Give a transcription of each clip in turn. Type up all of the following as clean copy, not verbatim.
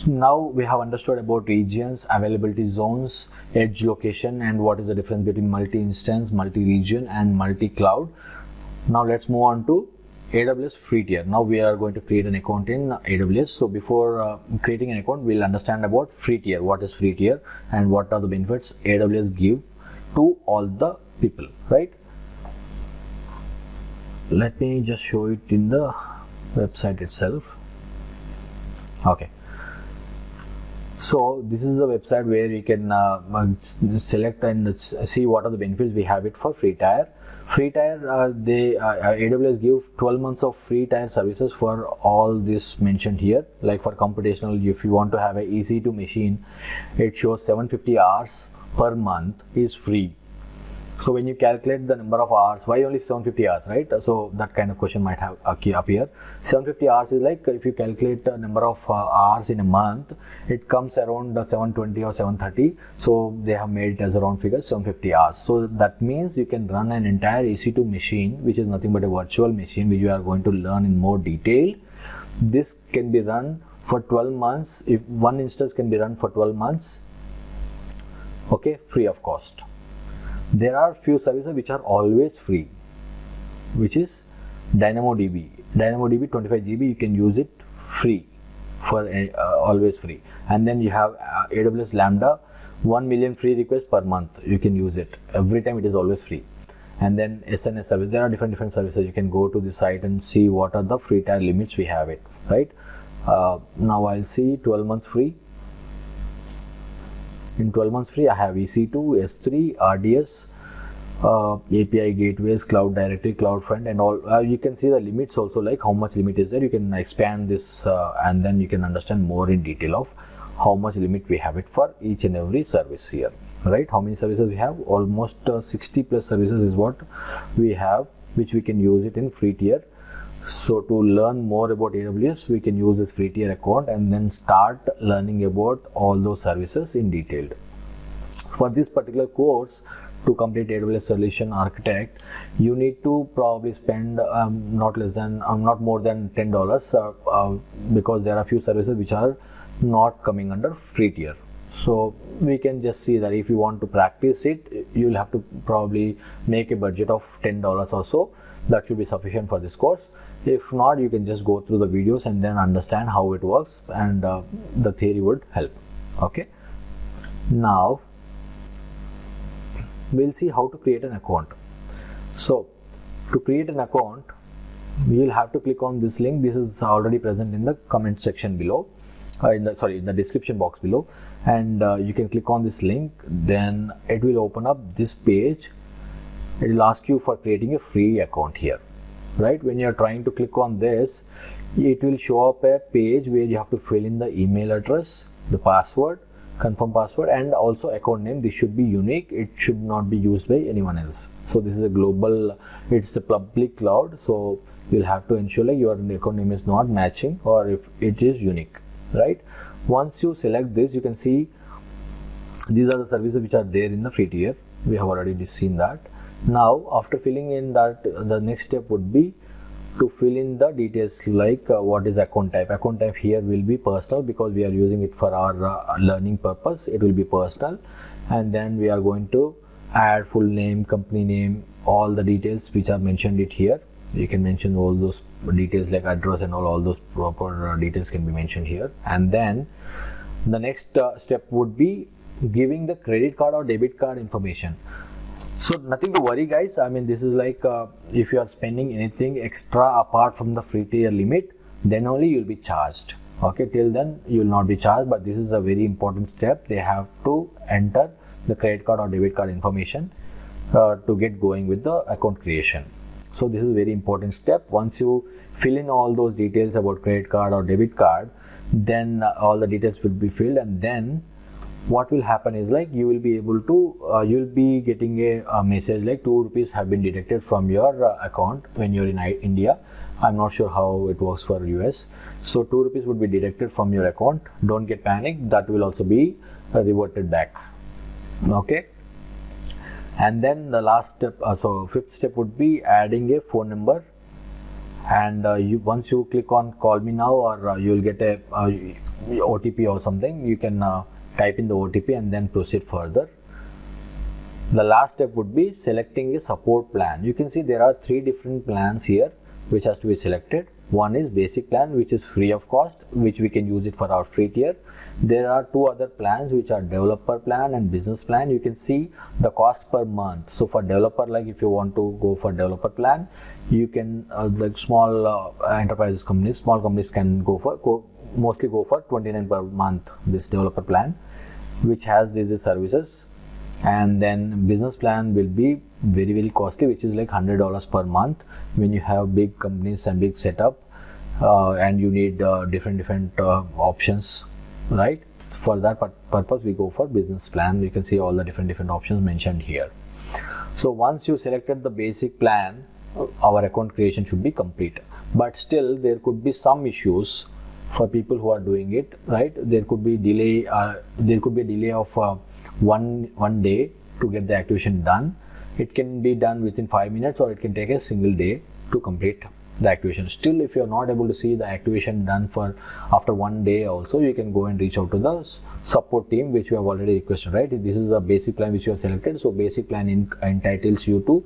Now we have understood about regions, availability zones, edge location, and what is the difference between multi-instance, multi-region, and multi-cloud. Now let's move on to AWS Free Tier. Now we are going to create an account in AWS. So before creating an account, we'll understand about Free Tier. What is Free Tier and what are the benefits AWS give to all the people, right? Let me just show it in the website itself. Okay. So this is a website where we can select and see what are the benefits we have it for Free Tier. Free Tier, AWS give 12 months of Free Tier services for all this mentioned here. Like for computational, if you want to have a EC2 machine, it shows 750 hours per month is free. So when you calculate the number of hours, why only 750 hours, right? So that kind of question might have appear. 750 hours is like if you calculate the number of hours in a month, it comes around 720 or 730. So they have made it as a round figure, 750 hours. So that means you can run an entire EC2 machine, which is nothing but a virtual machine, which you are going to learn in more detail. This can be run for 12 months. If one instance can be run for 12 months, okay, free of cost. There are few services which are always free, which is DynamoDB. DynamoDB 25 GB, you can use it free for always free. And then you have AWS Lambda, 1 million free requests per month. You can use it every time, it is always free. And then SNS service, there are different services. You can go to the site and see what are the free tier limits we have it, right? Now I'll see 12 months free. In 12 months free, I have EC2, S3, RDS, API gateways, Cloud Directory, CloudFront, and all. You can see the limits also, like how much limit is there. You can expand this and then you can understand more in detail of how much limit we have it for each and every service here, right? How many services we have? Almost 60 plus services is what we have, which we can use it in Free Tier. So to learn more about AWS, we can use this Free Tier account and then start learning about all those services in detail. For this particular course, to complete AWS Solution Architect, you need to probably spend not more than $10 because there are few services which are not coming under Free Tier. So we can just see that if you want to practice it, you'll have to probably make a budget of $10 or so. That should be sufficient for this course. If not, you can just go through the videos and then understand how it works, and the theory would help. Okay. Now we'll see how to create an account. So to create an account, you'll have to click on this link. This is already present in the comment section below, in the description box below, and you can click on this link. Then it will open up this page. It will ask you for creating a free account here, right? When you're trying to click on this, it will show up a page where you have to fill in the email address, the password, confirm password, and also account name. This should be unique. It should not be used by anyone else. So this is a global, it's a public cloud. So you'll have to ensure like your account name is not matching or if it is unique, right? Once you select this, you can see these are the services which are there in the Free Tier. We have already seen that. Now after filling in that, the next step would be to fill in the details like what is account type. Account type here will be personal because we are using it for our learning purpose. It will be personal, and then we are going to add full name, company name, all the details which are mentioned it here. You can mention all those details like address and all those proper details can be mentioned here. And then the next step would be giving the credit card or debit card information. So nothing to worry guys. I mean, this is like if you are spending anything extra apart from the Free Tier limit, then only you'll be charged. Okay, till then you will not be charged, but this is a very important step. They have to enter the credit card or debit card information to get going with the account creation. So this is a very important step. Once you fill in all those details about credit card or debit card, then all the details will be filled, and then what will happen is like you will be able to you'll be getting a message like 2 rupees have been deducted from your account when you're in India. I'm not sure how it works for US. So 2 rupees would be deducted from your account. Don't get panicked, that will also be reverted back. Okay, and then the last step, so fifth step would be adding a phone number and once you click on call me now, or you'll get a OTP or something. You can type in the OTP and then proceed further. The last step would be selecting a support plan. You can see there are 3 different plans here which has to be selected. One is basic plan, which is free of cost, which we can use it for our free tier. There are 2 other plans which are developer plan and business plan. You can see the cost per month. So for developer, like if you want to go for developer plan, you can like small enterprises companies, small companies can mostly go for 29 per month, this developer plan, which has these services. And then business plan will be very costly, which is like $100 per month when you have big companies and big setup, and you need different options, right? For that purpose we go for business plan. You can see all the different options mentioned here. So once you selected the basic plan, our account creation should be complete. But still there could be some issues for people who are doing it, right? There could be delay. There could be a delay of one day to get the activation done. It can be done within 5 minutes, or it can take a single day to complete the activation. Still, if you are not able to see the activation done after 1 day also, you can go and reach out to the support team, which we have already requested, right? This is a basic plan which you have selected. So basic plan entitles you to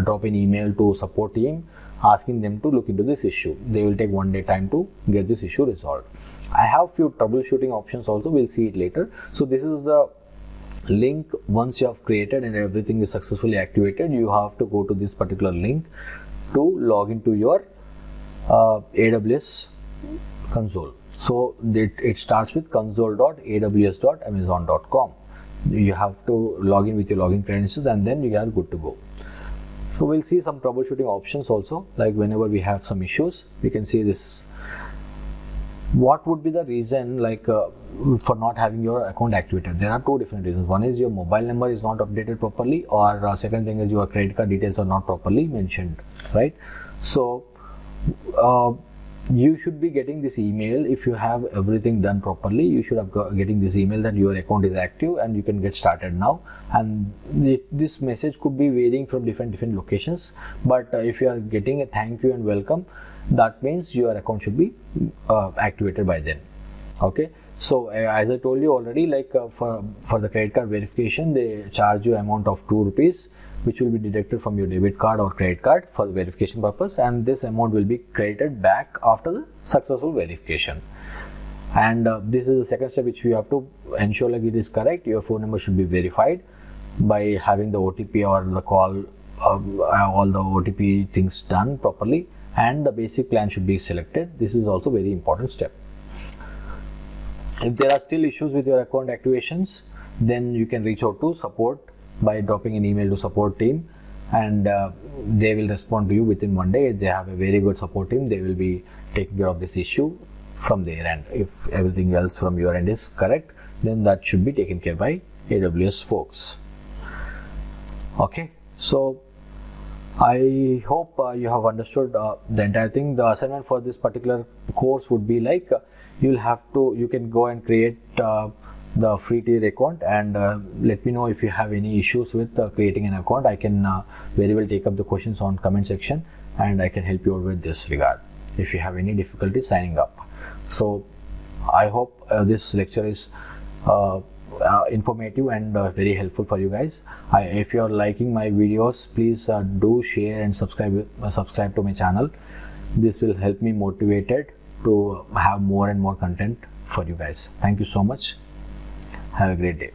drop an email to support team asking them to look into this issue. They will take 1 day time to get this issue resolved. I have few troubleshooting options also. We'll see it later. So this is the link. Once you have created and everything is successfully activated, you have to go to this particular link to log into your AWS console. So it starts with console.aws.amazon.com. You have to log in with your login credentials, and then you are good to go. So we'll see some troubleshooting options also, like whenever we have some issues, we can see this. What would be the reason for not having your account activated? There are 2 different reasons. One is your mobile number is not updated properly, or second thing is your credit card details are not properly mentioned, right? So you should be getting this email. If you have everything done properly, you should have getting this email that your account is active and you can get started now. And this message could be varying from different locations, but if you are getting a thank you and welcome, that means your account should be activated by then. Okay, so as I told you already, for the credit card verification, they charge you amount of 2 rupees, which will be deducted from your debit card or credit card for the verification purpose, and this amount will be credited back after the successful verification. And this is the second step which we have to ensure it is correct. Your phone number should be verified by having the OTP or the call, all the OTP things done properly, and the basic plan should be selected. This is also very important step. If there are still issues with your account activations, then you can reach out to support by dropping an email to support team, and they will respond to you within 1 day. They have a very good support team. They will be taking care of this issue from their end. If everything else from your end is correct, then that should be taken care by AWS folks. Okay, so I hope you have understood the entire thing. The assignment for this particular course would be you can go and create the free tier account, and let me know if you have any issues with creating an account. I can very well take up the questions on comment section, and I can help you out with this regard if you have any difficulty signing up. So I hope this lecture is informative and very helpful for you guys. If you are liking my videos, please do share and subscribe to my channel. This will help me motivated to have more and more content for you guys. Thank you so much. Have a great day.